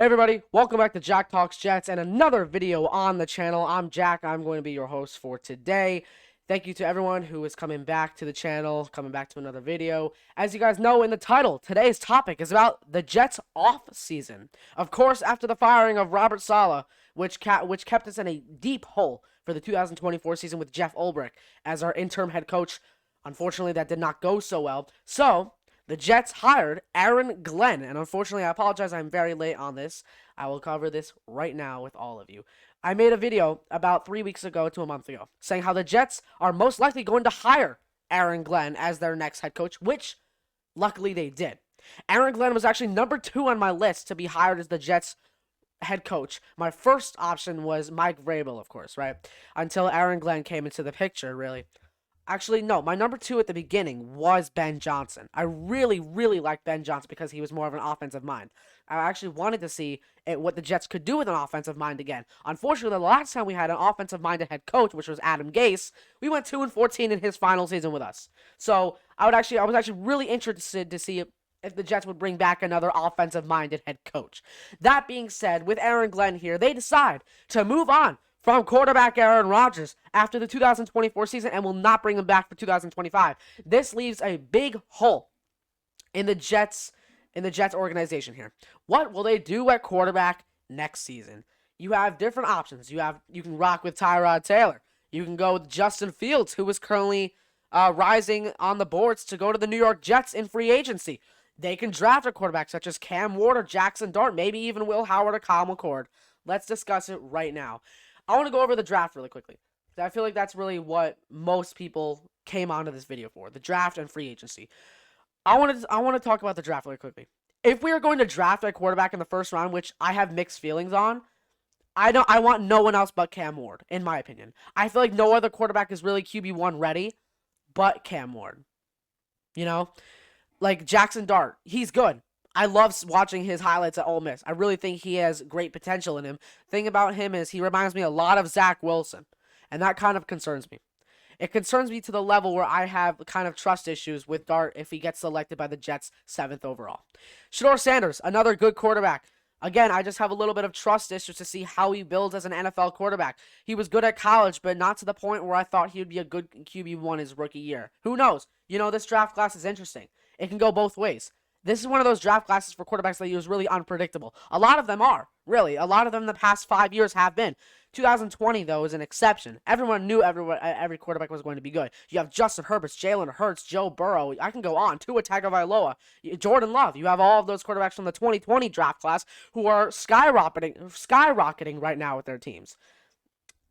Hey everybody, welcome back to Jack Talks Jets and another video on the channel. I'm Jack. I'm going to be your host for today. Thank you to everyone who is coming back to the channel, coming back to another video. As you guys know in the title, today's topic is about the Jets off season. Of course, after the firing of Robert Saleh, which kept us in a deep hole for the 2024 season with Jeff Ulbrich as our interim head coach. Unfortunately, that did not go so well. So the Jets hired Aaron Glenn, and unfortunately, I apologize, I'm very late on this. I will cover this right now with all of you. I made a video about 3 weeks ago to a month ago saying how the Jets are most likely going to hire Aaron Glenn as their next head coach, which luckily they did. Aaron Glenn was actually number 2 on my list to be hired as the Jets head coach. My first option was Mike Vrabel, of course, right? Until Aaron Glenn came into the picture, really. Actually, no, my number 2 at the beginning was Ben Johnson. I really liked Ben Johnson because he was more of an offensive mind. I actually wanted to see what the Jets could do with an offensive mind again. Unfortunately, the last time we had an offensive-minded head coach, which was Adam Gase, we went 2-14 in his final season with us. So I was actually really interested to see if the Jets would bring back another offensive-minded head coach. That being said, with Aaron Glenn here, they decide to move on from quarterback Aaron Rodgers after the 2024 season and will not bring him back for 2025. This leaves a big hole in the Jets organization here. What will they do at quarterback next season? You have different options. You can rock with Tyrod Taylor. You can go with Justin Fields, who is currently rising on the boards to go to the New York Jets in free agency. They can draft a quarterback such as Cam Ward or Jackson Dart, maybe even Will Howard or Kyle McCord. Let's discuss it right now. I want to go over the draft really quickly. I feel like that's really what most people came onto this video for, the draft and free agency. I want to talk about the draft really quickly. If we are going to draft a quarterback in the first round, which I have mixed feelings on, I want no one else but Cam Ward, in my opinion. I feel like no other quarterback is really QB1 ready but Cam Ward. You know? Like Jackson Dart, he's good. I love watching his highlights at Ole Miss. I really think he has great potential in him. Thing about him is he reminds me a lot of Zach Wilson, and that kind of concerns me. It concerns me to the level where I have kind of trust issues with Dart if he gets selected by the Jets 7th overall. Shedeur Sanders, another good quarterback. Again, I just have a little bit of trust issues to see how he builds as an NFL quarterback. He was good at college, but not to the point where I thought he would be a good QB1 his rookie year. Who knows? You know, this draft class is interesting. It can go both ways. This is one of those draft classes for quarterbacks that is really unpredictable. A lot of them are, really. A lot of them in the past 5 years have been. 2020, though, is an exception. Everyone knew every quarterback was going to be good. You have Justin Herbert, Jalen Hurts, Joe Burrow. I can go on. Tua Tagovailoa, Jordan Love. You have all of those quarterbacks from the 2020 draft class who are skyrocketing right now with their teams.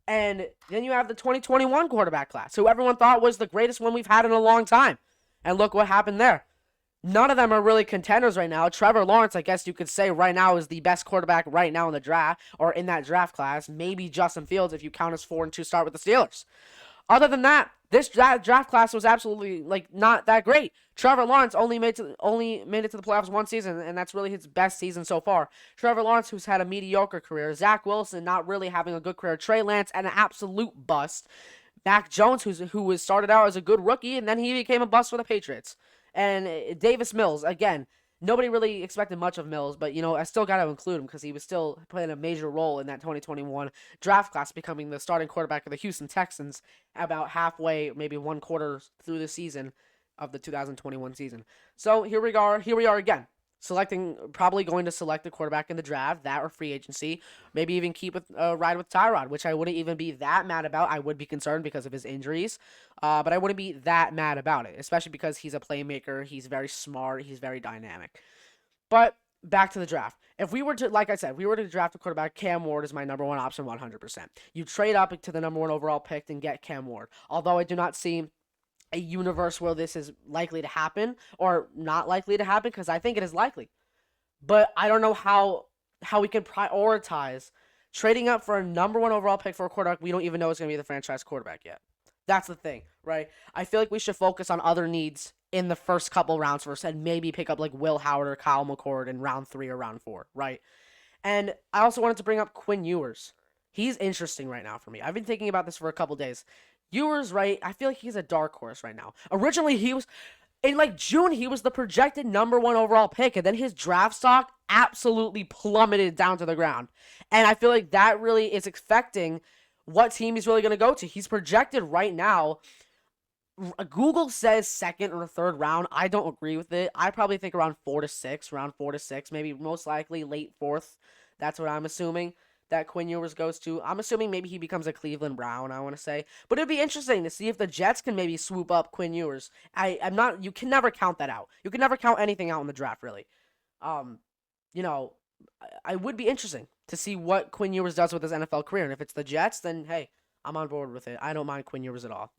And then you have the 2021 quarterback class, who everyone thought was the greatest one we've had in a long time. And look what happened there. None of them are really contenders right now. Trevor Lawrence, I guess you could say right now, is the best quarterback right now in the draft, or in that draft class. Maybe Justin Fields if you count his 4-2 start with the Steelers. Other than that, this draft class was absolutely not that great. Trevor Lawrence only made it to the playoffs one season, and that's really his best season so far. Trevor Lawrence, who's had a mediocre career. Zach Wilson, not really having a good career. Trey Lance, an absolute bust. Mac Jones, who was started out as a good rookie, and then he became a bust for the Patriots. And Davis Mills, again, nobody really expected much of Mills, but, I still got to include him because he was still playing a major role in that 2021 draft class, becoming the starting quarterback of the Houston Texans about halfway, maybe one quarter through the season of the 2021 season. So here we are again. Probably going to select the quarterback in the draft, that or free agency. Maybe even ride with Tyrod, which I wouldn't even be that mad about. I would be concerned because of his injuries, but I wouldn't be that mad about it, especially because he's a playmaker. He's very smart. He's very dynamic. But back to the draft. If we were to, like I said, we were to draft a quarterback, Cam Ward is my number 1 option 100%. You trade up to the number 1 overall pick and get Cam Ward. Although I do not see a universe where this is likely to happen or not likely to happen, because I think it is likely. But I don't know how we can prioritize trading up for a number 1 overall pick for a quarterback we don't even know is going to be the franchise quarterback yet. That's the thing, right? I feel like we should focus on other needs in the first couple rounds first and maybe pick up like Will Howard or Kyle McCord in round 3 or round 4, right? And I also wanted to bring up Quinn Ewers. He's interesting right now for me. I've been thinking about this for a couple days. Ewers, right? I feel like he's a dark horse right now. Originally, he was In like June, he was the projected #1 overall pick, and then his draft stock absolutely plummeted down to the ground. And I feel like that really is affecting what team he's really going to go to. He's projected right now. Google says second or third round. I don't agree with it. I probably think around 4 to 6, maybe most likely late fourth. That's what I'm assuming that Quinn Ewers goes to. I'm assuming maybe he becomes a Cleveland Brown, I want to say. But it'd be interesting to see if the Jets can maybe swoop up Quinn Ewers. I'm not, you can never count that out. You can never count anything out in the draft, really. Um, you know, I would be interesting to see what Quinn Ewers does with his NFL career. And if it's the Jets, then hey, I'm on board with it. I don't mind Quinn Ewers at all.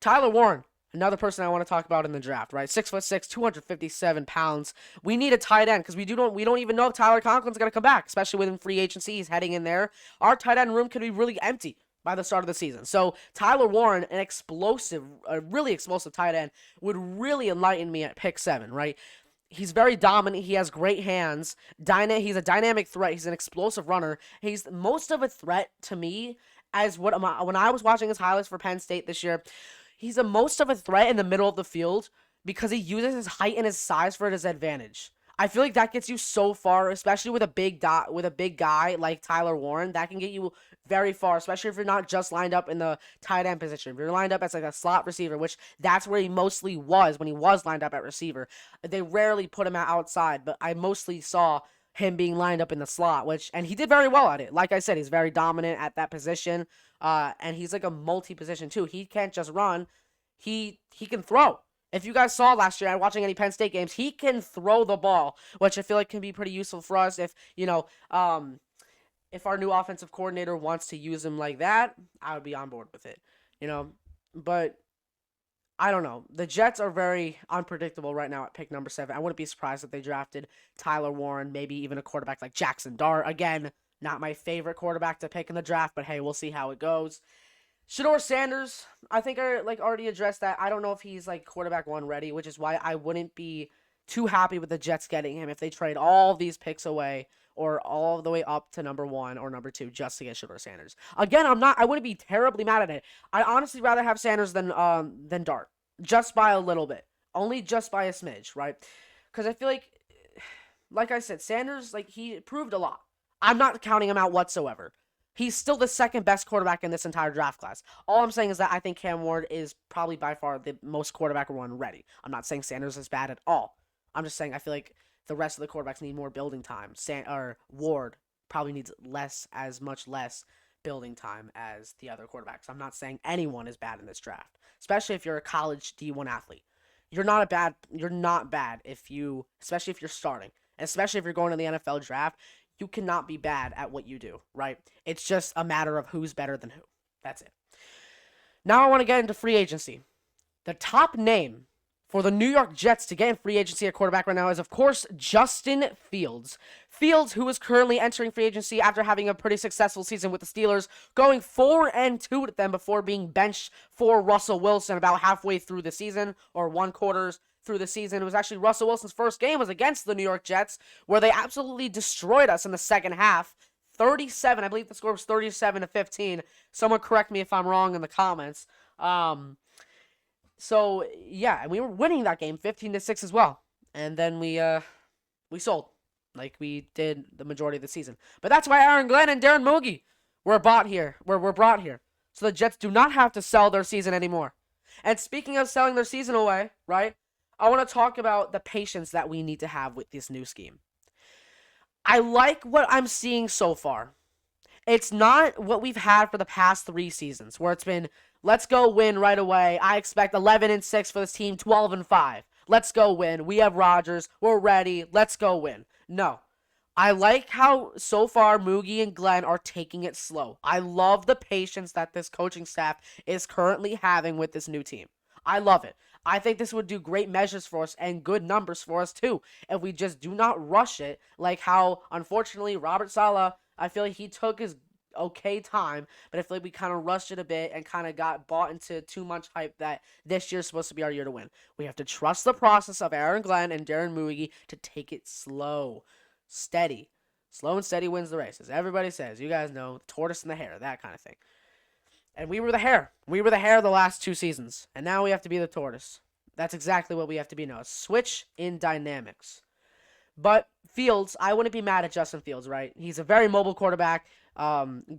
Tyler Warren, another person I want to talk about in the draft, right? 6'6", 257 pounds. We need a tight end because we don't even know if Tyler Conklin's gonna come back, especially within free agency. He's heading in there. Our tight end room could be really empty by the start of the season. So Tyler Warren, a really explosive tight end, would really enlighten me at pick 7, right? He's very dominant. He has great hands. He's a dynamic threat. He's an explosive runner. He's most of a threat to me as when I was watching his highlights for Penn State this year. He's the most of a threat in the middle of the field because he uses his height and his size for his advantage. I feel like that gets you so far, especially with a big guy like Tyler Warren. That can get you very far, especially if you're not just lined up in the tight end position. If you're lined up as like a slot receiver, which that's where he mostly was when he was lined up at receiver. They rarely put him outside, but I mostly saw him being lined up in the slot, and he did very well at it. Like I said, he's very dominant at that position, and he's like a multi-position too. He can't just run; he can throw. If you guys saw last year, watching any Penn State games, he can throw the ball, which I feel like can be pretty useful for us if if our new offensive coordinator wants to use him like that. I would be on board with it, But I don't know. The Jets are very unpredictable right now at pick number 7. I wouldn't be surprised if they drafted Tyler Warren, maybe even a quarterback like Jackson Dart. Again, not my favorite quarterback to pick in the draft, but hey, we'll see how it goes. Shedeur Sanders, I think I already addressed that. I don't know if he's like quarterback 1 ready, which is why I wouldn't be too happy with the Jets getting him if they trade all these picks away or all the way up to number 1 or number 2 just to get Shedeur Sanders. Again, I wouldn't be terribly mad at it. I'd honestly rather have Sanders than Dart, just by a little bit, only just by a smidge, right? Because I feel like I said, Sanders, he proved a lot. I'm not counting him out whatsoever. He's still the second best quarterback in this entire draft class. All I'm saying is that I think Cam Ward is probably by far the most quarterback 1 ready. I'm not saying Sanders is bad at all. I'm just saying I feel like the rest of the quarterbacks need more building time. Ward probably needs as much less building time as the other quarterbacks. I'm not saying anyone is bad in this draft, especially if you're a college D1 athlete. You're not bad especially if you're starting, especially if you're going to the NFL draft. You cannot be bad at what you do, right? It's just a matter of who's better than who. That's it. Now I want to get into free agency. The top name for the New York Jets to get in free agency at quarterback right now is, of course, Justin Fields. Fields, who is currently entering free agency after having a pretty successful season with the Steelers, going 4-2 with them before being benched for Russell Wilson about halfway through the season, or 1/4 through the season. It was actually Russell Wilson's first game was against the New York Jets, where they absolutely destroyed us in the second half. 37, I believe the score was 37-15. Someone correct me if I'm wrong in the comments. So yeah, and we were winning that game 15-6 as well. And then we sold like we did the majority of the season. But that's why Aaron Glenn and Darren Moogie were brought here. So the Jets do not have to sell their season anymore. And speaking of selling their season away, right? I want to talk about the patience that we need to have with this new scheme. I like what I'm seeing so far. It's not what we've had for the past 3 seasons, where it's been, let's go win right away. I expect 11-6 for this team, 12-5. Let's go win. We have Rodgers. We're ready. Let's go win. No. I like how, so far, Moogie and Glenn are taking it slow. I love the patience that this coaching staff is currently having with this new team. I love it. I think this would do great measures for us and good numbers for us too if we just do not rush it, like how, unfortunately, Robert Saleh, I feel like he took his okay time, but I feel like we kind of rushed it a bit and kind of got bought into too much hype that this year's supposed to be our year to win. We have to trust the process of Aaron Glenn and Darren Moogie to take it slow, steady. Slow and steady wins the race, as everybody says. You guys know, tortoise and the hare, that kind of thing. And we were the hare. We were the hare the last 2 seasons. And now we have to be the tortoise. That's exactly what we have to be now. A switch in dynamics. But Fields, I wouldn't be mad at Justin Fields, right? He's a very mobile quarterback.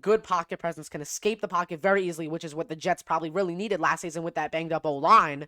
Good pocket presence, can escape the pocket very easily, which is what the Jets probably really needed last season with that banged up O-line.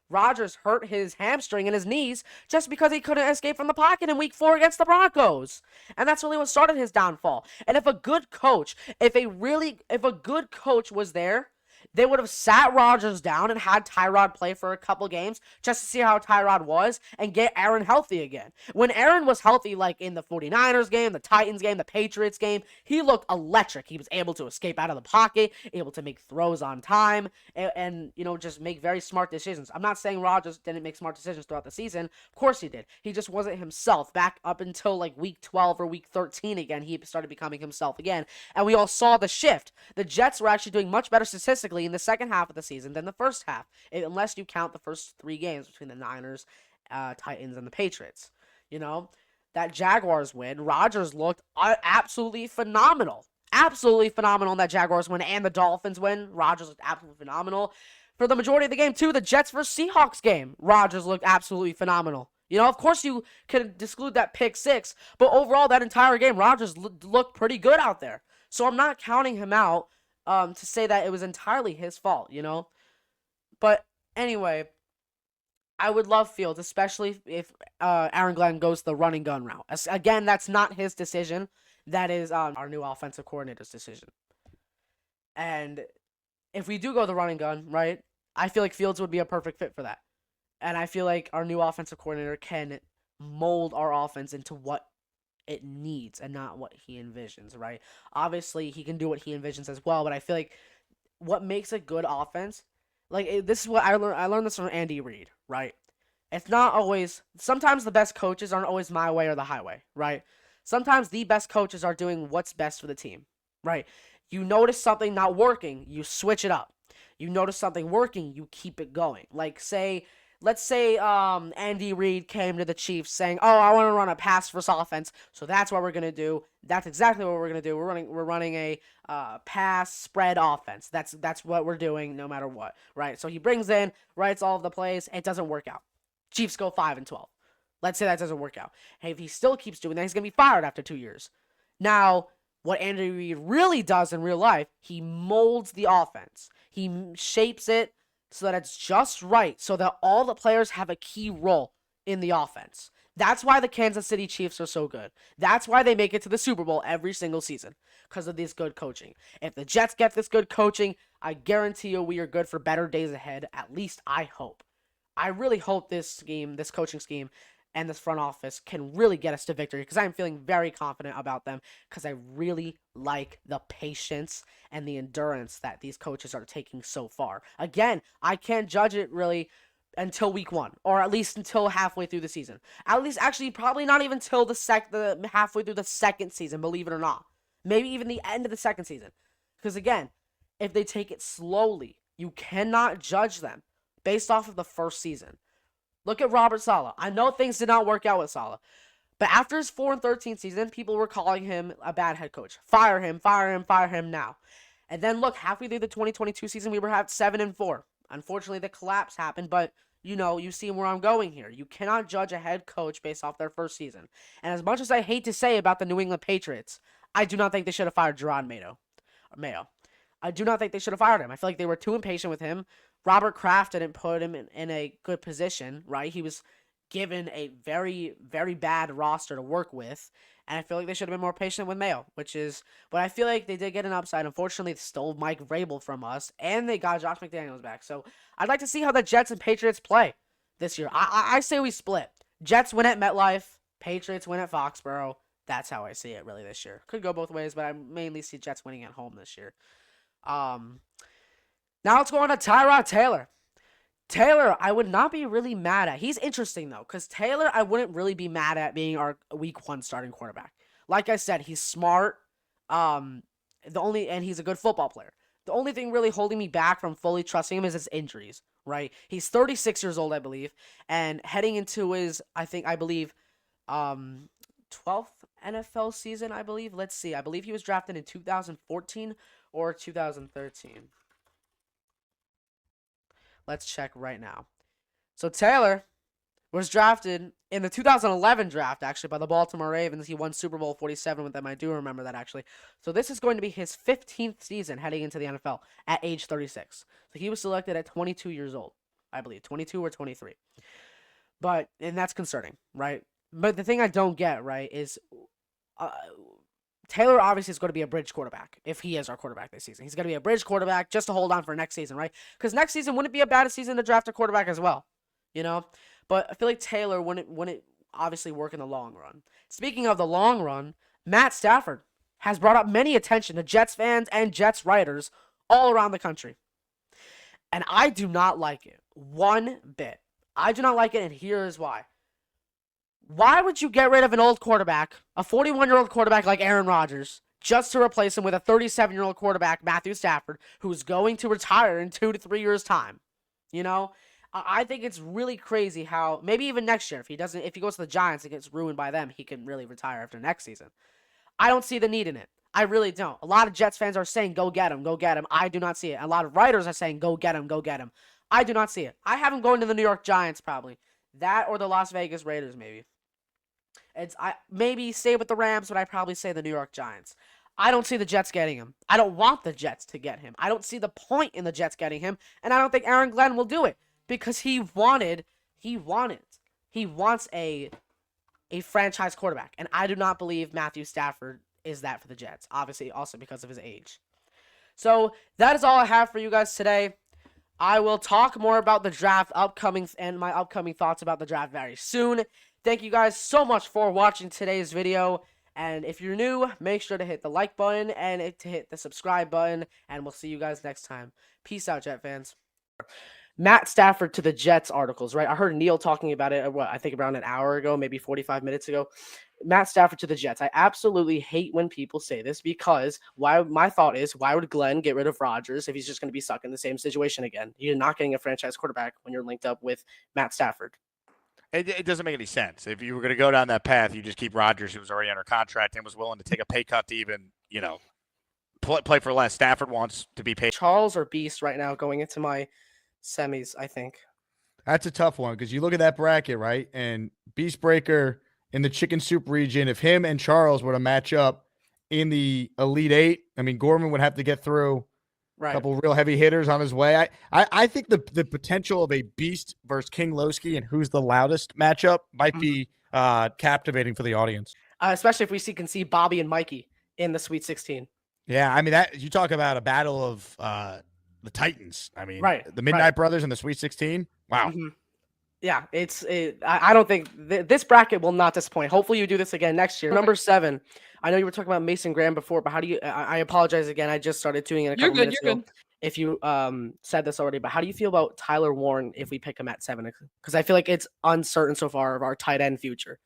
Rodgers hurt his hamstring and his knees just because he couldn't escape from the pocket in week 4 against the Broncos. And that's really what started his downfall. And if a good coach, if a good coach was there, they would have sat Rodgers down and had Tyrod play for a couple games just to see how Tyrod was and get Aaron healthy again. When Aaron was healthy, like in the 49ers game, the Titans game, the Patriots game, he looked electric. He was able to escape out of the pocket, able to make throws on time, and just make very smart decisions. I'm not saying Rodgers didn't make smart decisions throughout the season. Of course he did. He just wasn't himself. Back up until like week 12 or week 13 again, he started becoming himself again. And we all saw the shift. The Jets were actually doing much better statistically in the second half of the season than the first half, unless you count the first 3 games between the Niners, Titans, and the Patriots. That Jaguars win, Rodgers looked absolutely phenomenal. Absolutely phenomenal in that Jaguars win, and the Dolphins win. Rodgers looked absolutely phenomenal. For the majority of the game, too, the Jets vs. Seahawks game, Rodgers looked absolutely phenomenal. Of course you can exclude that pick 6, but overall, that entire game, Rodgers looked pretty good out there. So I'm not counting him out to say that it was entirely his fault, But anyway, I would love Fields, especially if Aaron Glenn goes the running gun route. Again, that's not his decision. That is our new offensive coordinator's decision. And if we do go the running gun, right, I feel like Fields would be a perfect fit for that. And I feel like our new offensive coordinator can mold our offense into what it needs and not what he envisions, right? Obviously, he can do what he envisions as well, but I feel like what makes a good offense, this is what I learned. I learned this from Andy Reid, right? It's not always. Sometimes the best coaches aren't always my way or the highway, right? Sometimes the best coaches are doing what's best for the team, right? You notice something not working, you switch it up. You notice something working, you keep it going. Let's say Andy Reid came to the Chiefs saying, "Oh, I want to run a pass first offense, so that's what we're gonna do. That's exactly what we're gonna do. We're running a pass spread offense. That's what we're doing, no matter what, right?" So he brings in, writes all of the plays. It doesn't work out. Chiefs go 5-12. Let's say that doesn't work out. Hey, if he still keeps doing that, he's gonna be fired after 2 years. Now, what Andy Reid really does in real life, he molds the offense. He shapes it so that it's just right, so that all the players have a key role in the offense. That's why the Kansas City Chiefs are so good. That's why they make it to the Super Bowl every single season, because of this good coaching. If the Jets get this good coaching, I guarantee you we are good for better days ahead. At least I hope. I really hope this coaching scheme, and this front office can really get us to victory, because I'm feeling very confident about them, because I really like the patience and the endurance that these coaches are taking so far. Again, I can't judge it really until week 1, or at least until halfway through the season. At least, actually, probably not even till the halfway through the second season, believe it or not. Maybe even the end of the second season. Because again, if they take it slowly, you cannot judge them based off of the first season. Look at Robert Saleh. I know things did not work out with Saleh, but after his 4-13 season, people were calling him a bad head coach. Fire him, fire him, fire him now. And then look, halfway through the 2022 season, we were at 7-4. Unfortunately, the collapse happened, but you see where I'm going here. You cannot judge a head coach based off their first season. And as much as I hate to say about the New England Patriots, I do not think they should have fired Jerron Mayo. I do not think they should have fired him. I feel like they were too impatient with him. Robert Kraft didn't put him in a good position, right? He was given a very, very bad roster to work with, and I feel like they should have been more patient with Mayo, but I feel like they did get an upside. Unfortunately, they stole Mike Vrabel from us, and they got Josh McDaniels back. So I'd like to see how the Jets and Patriots play this year. I say we split. Jets win at MetLife, Patriots win at Foxborough. That's how I see it really this year. Could go both ways, but I mainly see Jets winning at home this year. Now let's go on to Tyrod Taylor. Taylor, I would not be really mad at. He's interesting, though, because Taylor, I wouldn't really be mad at being our week 1 starting quarterback. Like I said, he's smart. And he's a good football player. The only thing really holding me back from fully trusting him is his injuries, right? He's 36 years old, I believe, and heading into his, I believe, 12th NFL season, I believe. Let's see. I believe he was drafted in 2014 or 2013. Let's check right now. So Taylor was drafted in the 2011 draft, actually, by the Baltimore Ravens. He won Super Bowl 47 with them. I do remember that, actually. So this is going to be his 15th season heading into the NFL at age 36. So he was selected at 22 years old, I believe, 22 or 23. And that's concerning, right? But the thing I don't get, right, is Taylor obviously is going to be a bridge quarterback if he is our quarterback this season. He's going to be a bridge quarterback just to hold on for next season, right? Because next season wouldn't be a bad season to draft a quarterback as well, you know? But I feel like Taylor wouldn't obviously work in the long run. Speaking of the long run, Matt Stafford has brought up many attention to Jets fans and Jets writers all around the country. And I do not like it one bit. I do not like it, and here is why. Why would you get rid of an old quarterback, a 41-year-old quarterback like Aaron Rodgers, just to replace him with a 37-year-old quarterback, Matthew Stafford, who's going to retire in 2 to 3 years' time? You know, I think it's really crazy how maybe even next year, if he goes to the Giants and gets ruined by them, he can really retire after next season. I don't see the need in it. I really don't. A lot of Jets fans are saying, go get him, go get him. I do not see it. A lot of writers are saying, go get him, go get him. I do not see it. I have him going to the New York Giants probably. That or the Las Vegas Raiders maybe. I maybe stay with the Rams, but I probably say the New York Giants. I don't see the Jets getting him. I don't want the Jets to get him. I don't see the point in the Jets getting him, and I don't think Aaron Glenn will do it because he wants a franchise quarterback, and I do not believe Matthew Stafford is that for the Jets. Obviously, also because of his age. So that is all I have for you guys today. I will talk more about the draft and my upcoming thoughts about the draft very soon. Thank you guys so much for watching today's video. And if you're new, make sure to hit the like button and to hit the subscribe button. And we'll see you guys next time. Peace out, Jet fans. Matt Stafford to the Jets articles, right? I heard Neil talking about it, I think around an hour ago, maybe 45 minutes ago. Matt Stafford to the Jets. I absolutely hate when people say this because my thought is, why would Glenn get rid of Rodgers if he's just going to be stuck in the same situation again? You're not getting a franchise quarterback when you're linked up with Matt Stafford. It doesn't make any sense. If you were going to go down that path, you just keep Rodgers, who was already under contract and was willing to take a pay cut to even, play for less. Stafford wants to be paid. Charles or Beast right now going into my semis, I think. That's a tough one because you look at that bracket, right? And Beast Breaker in the chicken soup region, if him and Charles were to match up in the Elite Eight, I mean, Gorman would have to get through a couple real heavy hitters on his way. I think the potential of a Beast versus King Lowski and who's the loudest matchup might be captivating for the audience. Especially if we can see Bobby and Mikey in the Sweet 16. Yeah, I mean, that you talk about a battle of the Titans. I mean, the Midnight Brothers in the Sweet 16. Wow. Mm-hmm. Yeah, I don't think this bracket will not disappoint. Hopefully you do this again next year. Number 7. I know you were talking about Mason Graham before, but how do you I apologize again. I just started tuning in a couple minutes ago. If you said this already, but how do you feel about Tyler Warren if we pick him at 7? Because I feel like it's uncertain so far of our tight end future,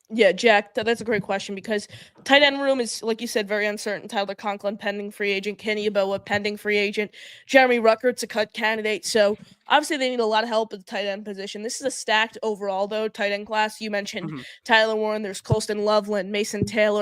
Yeah, Jack, that's a great question because tight end room is, like you said, very uncertain. Tyler Conklin, pending free agent. Kenny Yeboah, pending free agent. Jeremy Ruckert's a cut candidate. So, obviously, they need a lot of help at the tight end position. This is a stacked overall, though, tight end class. You mentioned Tyler Warren. There's Colston Loveland, Mason Taylor.